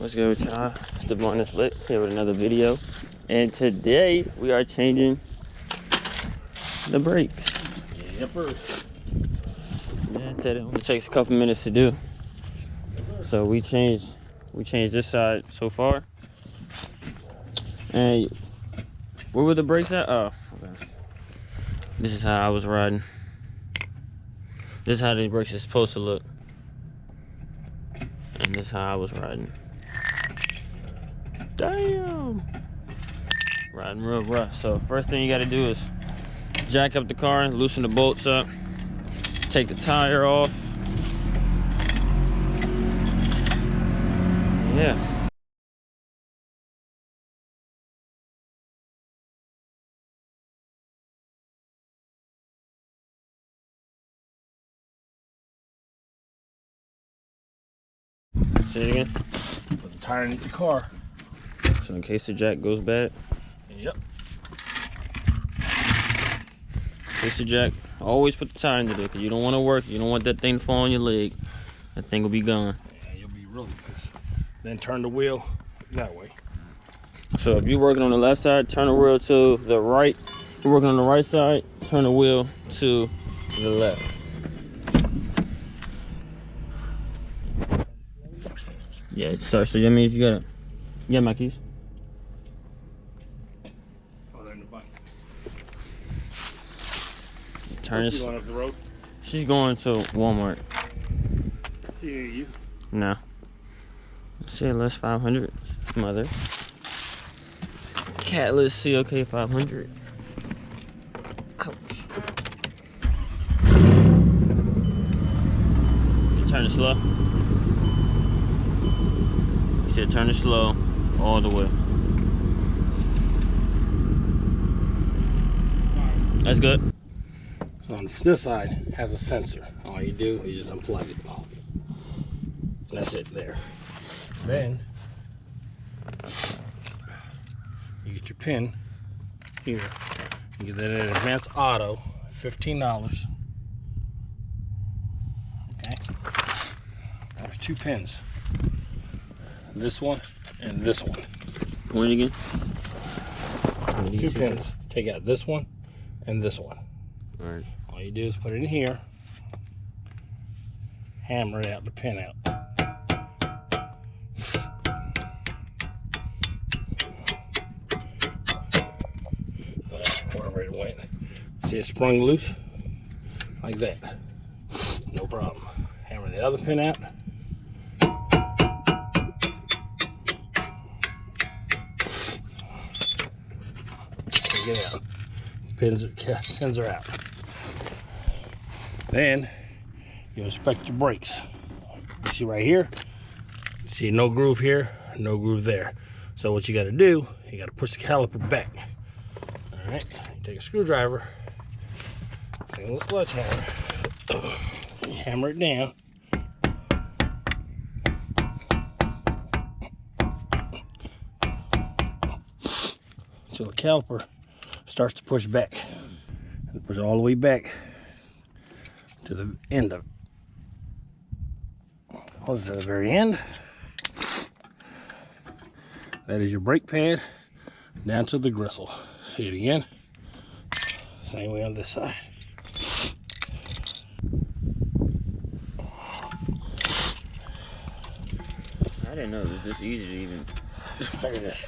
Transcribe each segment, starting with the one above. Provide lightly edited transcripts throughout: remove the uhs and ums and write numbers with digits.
What's good with y'all? It's the bonus lit here with another video, and today we are changing the brakes. Yepper. Yeah, that only takes a couple minutes to do. So we changed this side so far. And where were the brakes at? Oh, okay. This is how I was riding. This is how the brakes are supposed to look. And this is how I was riding. Damn! Riding real rough. So first thing you gotta do is jack up the car, loosen the bolts up, take the tire off. Yeah. Say it again. Put the tire underneath the car. So in case the jack goes bad. Yep. In case the jack, always put the tire under there because you don't want to work. You don't want that thing to fall on your leg. That thing will be gone. Yeah, you'll be really pissed. Then turn the wheel that way. So if you're working on the left side, turn the wheel to the right. If you're working on the right side, turn the wheel to the left. Yeah, it starts. So that means you got my keys. Oh, they're in the bucket. Turn this. She going up the road? She's going to Walmart. See you. No. CLK500. Mother. Catless CLK500. Ouch. You turn it slow. You should turn it slow all the way. That's good. So on this side has a sensor. All you do is just unplug it. That's it there. Then you get your pin here. You get that at Advanced Auto, $15. Okay. There's two pins. This one and this one. Point again. Two pins. Take out this one and this one. All right. All you do is put it in here, hammer it out, the pin out. Wherever it went. See it sprung loose? Like that. No problem. Hammer the other pin out. Take it out. Pins are out. Then you inspect your brakes. You see right here, you see no groove here, no groove there. So what you got to do, you got to push the caliper back. All right, you take a screwdriver, take a little sledgehammer, you hammer it down. So the caliper starts to push back. And push all the way back to the end of it. What is that, the very end? That is your brake pad down to the gristle. See it again? Same way on this side. I didn't know it was this easy to even. Look at this.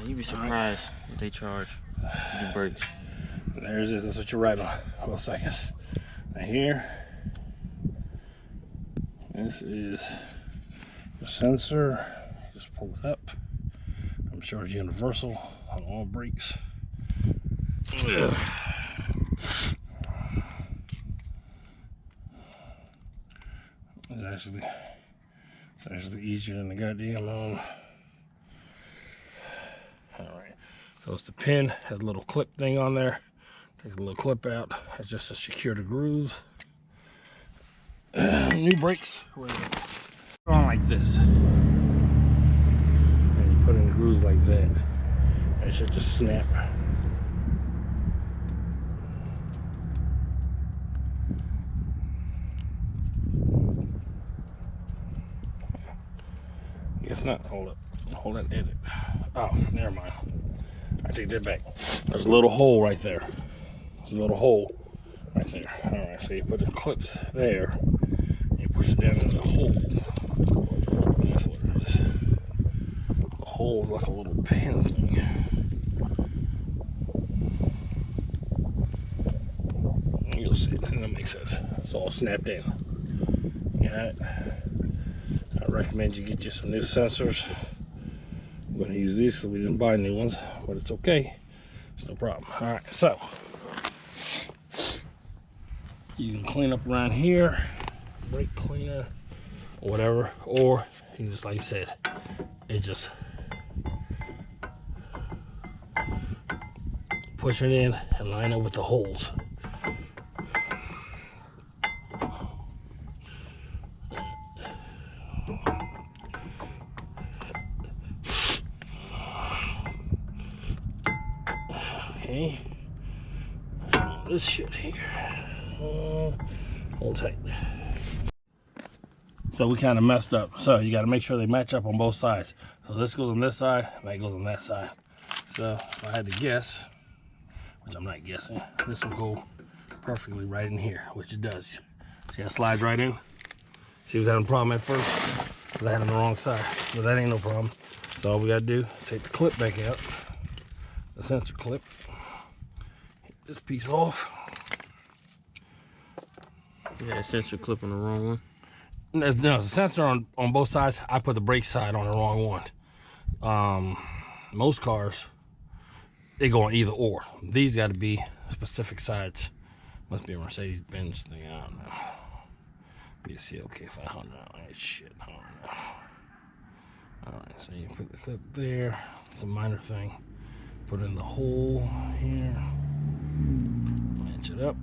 You'd be surprised what they charge for the brakes. There's this. That's what you're riding on. 12 seconds. Right here. This is the sensor. Just pull it up. I'm sure it's universal on all brakes. It's actually easier than the goddamn Alright. So it's the pin, has a little clip thing on there. Take a little clip out. That's just to secure the grooves. New brakes were on like this. And you put in the grooves like that. It should just snap. Guess not. Hold up. Hold that edit. Oh, never mind. I take that back. There's a little hole right there. There's a little hole right there. Alright, so you put the clips there. You push it down in the hole. And that's what it is. The hole is like a little pin thing. You'll see it. And that makes sense. It's all snapped in. Got it. I recommend you get you some new sensors. I'm going to use these because we didn't buy new ones, but it's okay. It's no problem. All right, so you can clean up around here, brake cleaner, or whatever, or you just, like I said, it just push it in and line up with the holes. Okay, this shit here, hold tight. So we kind of messed up. So you got to make sure they match up on both sides. So this goes on this side, and that goes on that side. So if I had to guess, which I'm not guessing, this will go perfectly right in here, which it does. See how it slides right in? She was having a problem at first because I had it on the wrong side, but that ain't no problem. So all we got to do, take the clip back out, the sensor clip. This piece off. Yeah, sensor clip on the wrong one. No, there's a sensor on both sides. I put the brake side on the wrong one. Most cars, they go on either or. These got to be specific sides. Must be a Mercedes-Benz thing. I don't know. Be a CLK500. Shit. I don't know. Alright, so you put the clip there. It's a minor thing. Put in the hole here. Match it up.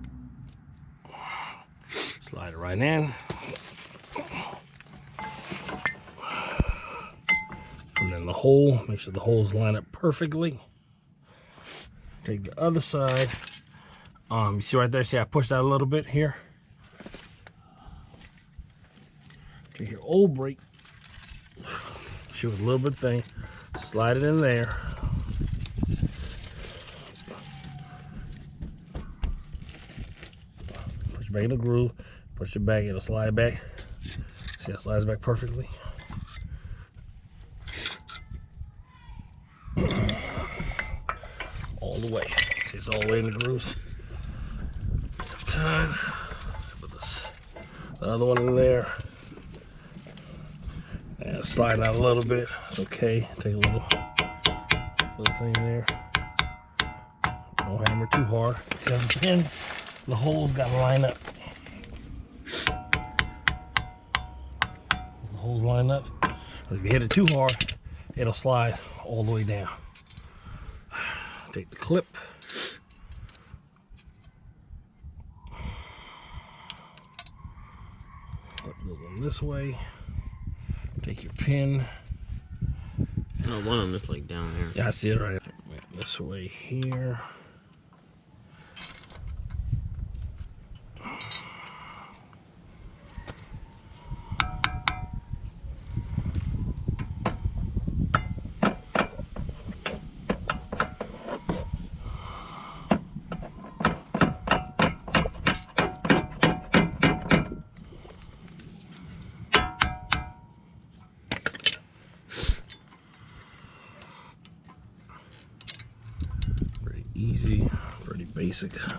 Slide it right in. Put it in the hole. Make sure the holes line up perfectly. Take the other side. You see right there? See I pushed that a little bit here? Take your old brake. Shoot a little bit thing. Slide it in there. Push it back in the groove. Push it back, it'll slide back. See, it slides back perfectly. All the way. See, it's all the way in the grooves. Have time. Put this, the other one in there. And slide out a little bit. It's okay. Take a little thing there. Don't hammer too hard. Because the pins, the holes got to line up. The holes line up. If you hit it too hard, it'll slide all the way down. Take the clip. Clip goes on this way. Take your pin. No, one of them is like down there. Yeah, I see it right this way here. Easy, pretty basic. All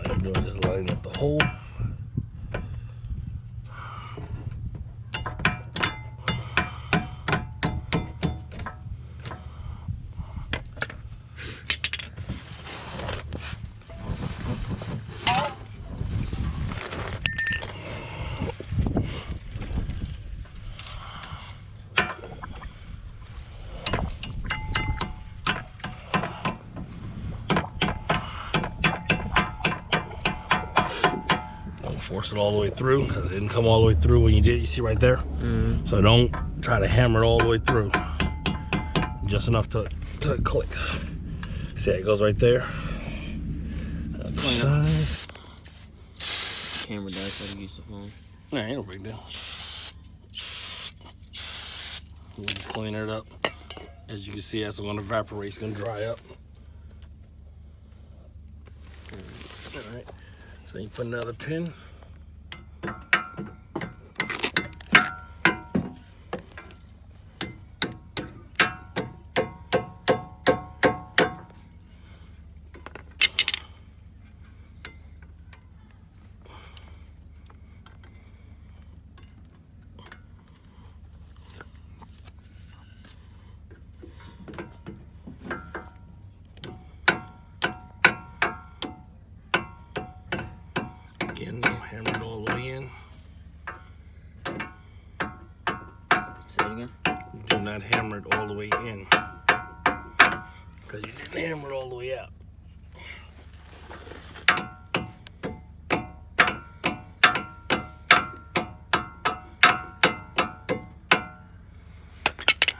you're doing is just lining up the hole. force it all the way through because it didn't come all the way through when you did. You see right there? So don't try to hammer it all the way through. Just enough to click. See how it goes right there? Camera dies like I used to phone. Nah, ain't no big deal. We'll just clean it up. As you can see, as it's gonna evaporate, it's gonna dry up. Alright, so you put another pin. Again, don't hammer it all the way in. Say it again. Do not hammer it all the way in. Because you didn't hammer it all the way out.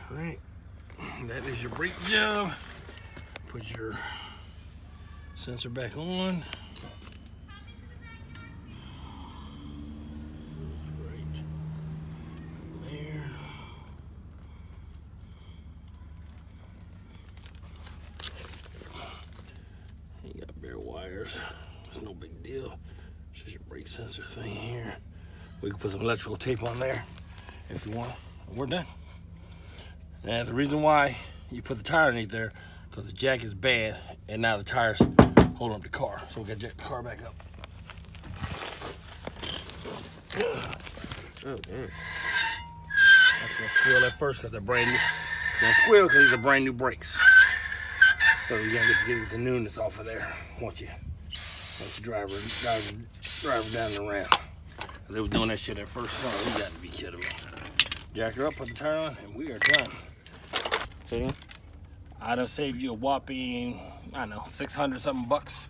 Alright, that is your brake job. Put your sensor back on. Wires, it's no big deal. It's just your brake sensor thing here. We can put some electrical tape on there if you want. And we're done. Now the reason why you put the tire underneath there, because the jack is bad and now the tire's holding up the car. So we gotta jack the car back up. Oh, damn. That's gonna squeal at first because they're brand new. It's gonna squeal because these are brand new brakes. So you're gonna get the newness off of there once you drive her down and around. They were doing that shit at first. Oh, you got to be kidding me. Jack her up, put the tire on, and we are done. See? I done saved you a whopping, I don't know, 600 something bucks.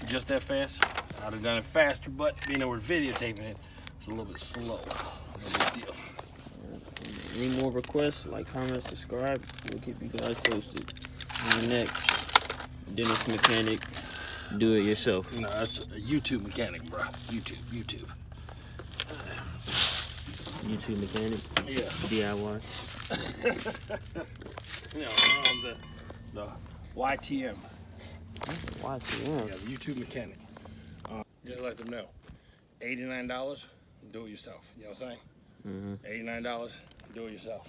Just that fast. I'd have done it faster, but being that we're videotaping it, it's a little bit slow. No big deal. Any more requests? Like, comment, subscribe. We'll keep you guys posted. On the next Dennis Mechanic, do it yourself. No, that's a YouTube mechanic, bro. YouTube. YouTube Mechanic? Yeah. DIY. You know, the YTM. YTM? Yeah, the YouTube Mechanic. Just let them know. $89, do it yourself. You know what I'm saying? $89, do it yourself.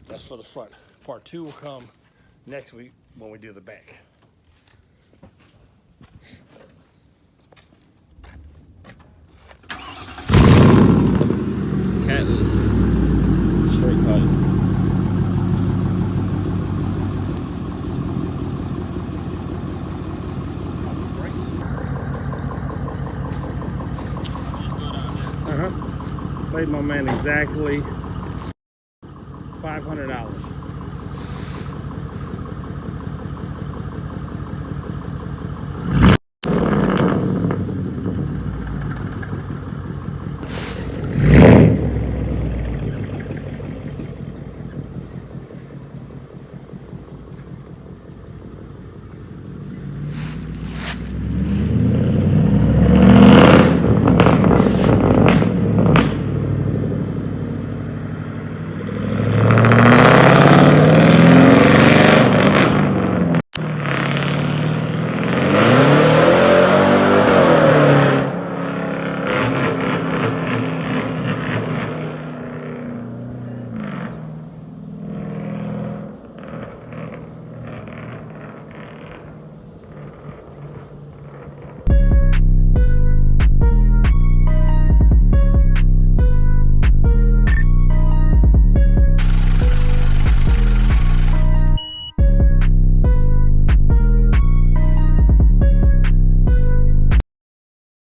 That's for the front. Part 2 will come next week when we do the back. Catless. Straight pipe. Saved my man exactly $500.